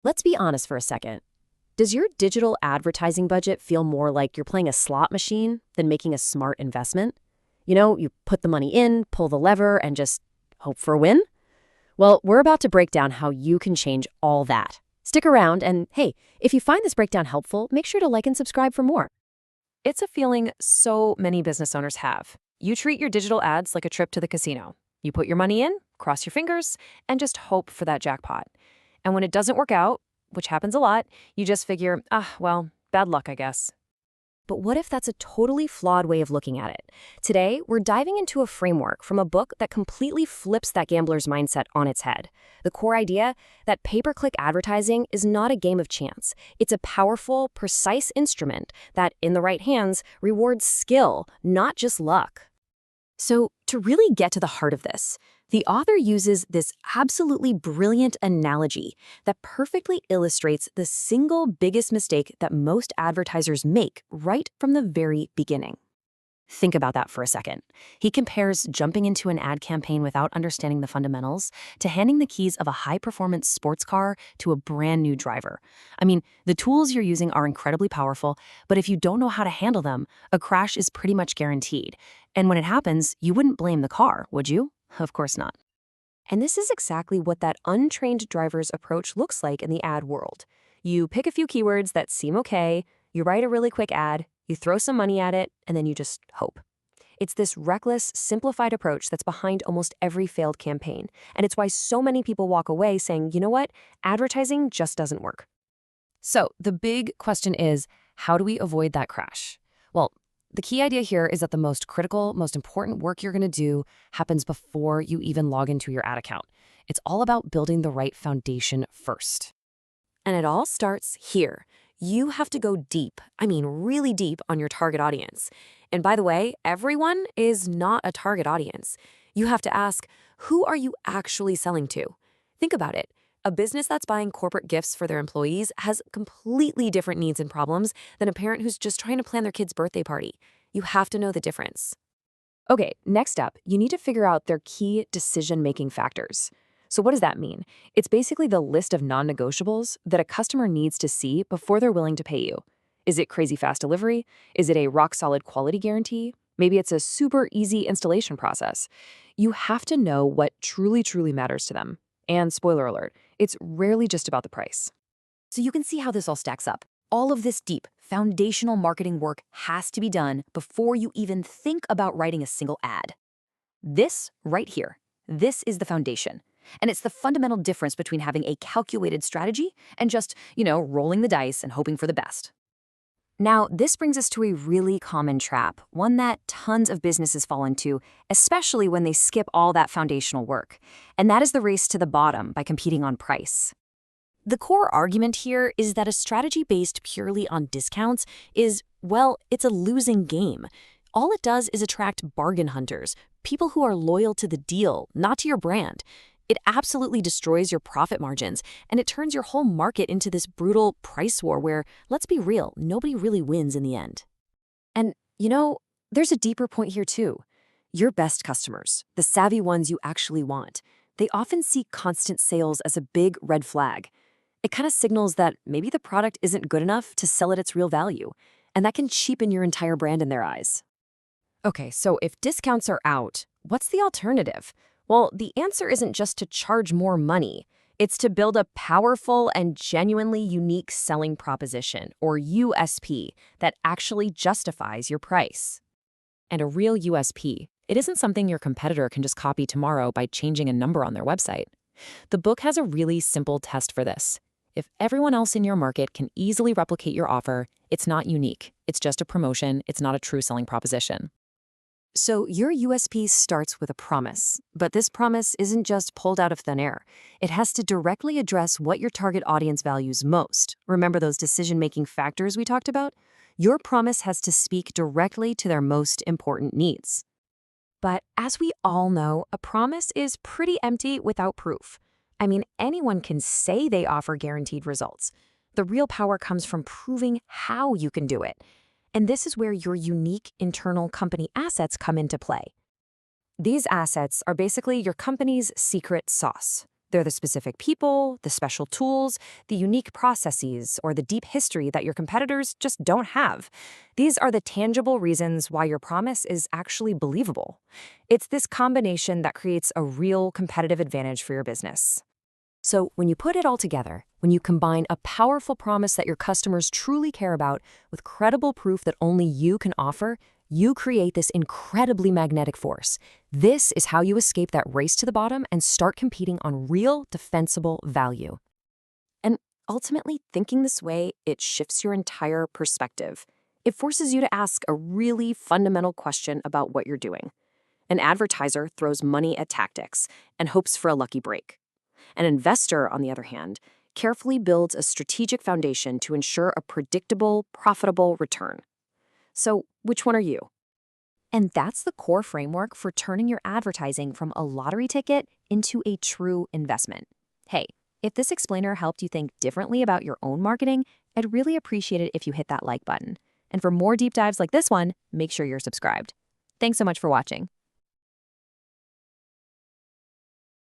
Let's be honest for a second. Does your digital advertising budget feel more like you're playing a slot machine than making a smart investment? You put the money in, pull the lever, and just hope for a win? Well, we're about to break down how you can change all that. Stick around, and hey, if you find this breakdown helpful, make sure to like and subscribe for more. It's a feeling so many business owners have. You treat your digital ads like a trip to the casino. You put your money in, cross your fingers, and just hope for that jackpot. And when it doesn't work out, which happens a lot, you just figure, well, bad luck, I guess. But what if that's a totally flawed way of looking at it? Today, we're diving into a framework from a book that completely flips that gambler's mindset on its head. The core idea that pay-per-click advertising is not a game of chance. It's a powerful, precise instrument that, in the right hands, rewards skill, not just luck. So, to really get to the heart of this, the author uses this absolutely brilliant analogy that perfectly illustrates the single biggest mistake that most advertisers make right from the very beginning. Think about that for a second. He compares jumping into an ad campaign without understanding the fundamentals to handing the keys of a high-performance sports car to a brand new driver. I mean, the tools you're using are incredibly powerful, but if you don't know how to handle them, a crash is pretty much guaranteed. And when it happens, you wouldn't blame the car, would you? Of course not. And this is exactly what that untrained driver's approach looks like in the ad world. You pick a few keywords that seem okay, you write a really quick ad, you throw some money at it, and then you just hope. It's this reckless, simplified approach that's behind almost every failed campaign. And it's why so many people walk away saying, you know what, advertising just doesn't work. So the big question is, how do we avoid that crash? Well, the key idea here is that the most critical, most important work you're going to do happens before you even log into your ad account. It's all about building the right foundation first. And it all starts here. You have to go deep, really deep on your target audience. And by the way, everyone is not a target audience. You have to ask, who are you actually selling to? Think about it. A business that's buying corporate gifts for their employees has completely different needs and problems than a parent who's just trying to plan their kid's birthday party. You have to know the difference. Okay, next up, you need to figure out their key decision-making factors. So what does that mean? It's basically the list of non-negotiables that a customer needs to see before they're willing to pay you. Is it crazy fast delivery? Is it a rock-solid quality guarantee? Maybe it's a super easy installation process. You have to know what truly matters to them. And spoiler alert, it's rarely just about the price. So you can see how this all stacks up. All of this deep, foundational marketing work has to be done before you even think about writing a single ad. This right here, this is the foundation. And it's the fundamental difference between having a calculated strategy and just, rolling the dice and hoping for the best. Now, this brings us to a really common trap, one that tons of businesses fall into, especially when they skip all that foundational work. And that is the race to the bottom by competing on price. The core argument here is that a strategy based purely on discounts is, it's a losing game. All it does is attract bargain hunters, people who are loyal to the deal, not to your brand. It absolutely destroys your profit margins, and it turns your whole market into this brutal price war where, let's be real, nobody really wins in the end. And, there's a deeper point here too. Your best customers, the savvy ones you actually want, they often see constant sales as a big red flag. It kind of signals that maybe the product isn't good enough to sell at its real value, and that can cheapen your entire brand in their eyes. Okay, so if discounts are out, what's the alternative? Well, the answer isn't just to charge more money. It's to build a powerful and genuinely unique selling proposition, or USP, that actually justifies your price. And a real USP, it isn't something your competitor can just copy tomorrow by changing a number on their website. The book has a really simple test for this. If everyone else in your market can easily replicate your offer, it's not unique. It's just a promotion. It's not a true selling proposition. So your USP starts with a promise, but this promise isn't just pulled out of thin air. It has to directly address what your target audience values most. Remember those decision-making factors we talked about? Your promise has to speak directly to their most important needs. But as we all know, a promise is pretty empty without proof. Anyone can say they offer guaranteed results. The real power comes from proving how you can do it. And this is where your unique internal company assets come into play. These assets are basically your company's secret sauce. They're the specific people, the special tools, the unique processes, or the deep history that your competitors just don't have. These are the tangible reasons why your promise is actually believable. It's this combination that creates a real competitive advantage for your business. So when you put it all together, when you combine a powerful promise that your customers truly care about with credible proof that only you can offer, you create this incredibly magnetic force. This is how you escape that race to the bottom and start competing on real, defensible value. And ultimately, thinking this way, it shifts your entire perspective. It forces you to ask a really fundamental question about what you're doing. An advertiser throws money at tactics and hopes for a lucky break. An investor, on the other hand, carefully builds a strategic foundation to ensure a predictable, profitable return. So, which one are you? And that's the core framework for turning your advertising from a lottery ticket into a true investment. Hey, if this explainer helped you think differently about your own marketing, I'd really appreciate it if you hit that like button. And for more deep dives like this one, make sure you're subscribed. Thanks so much for watching.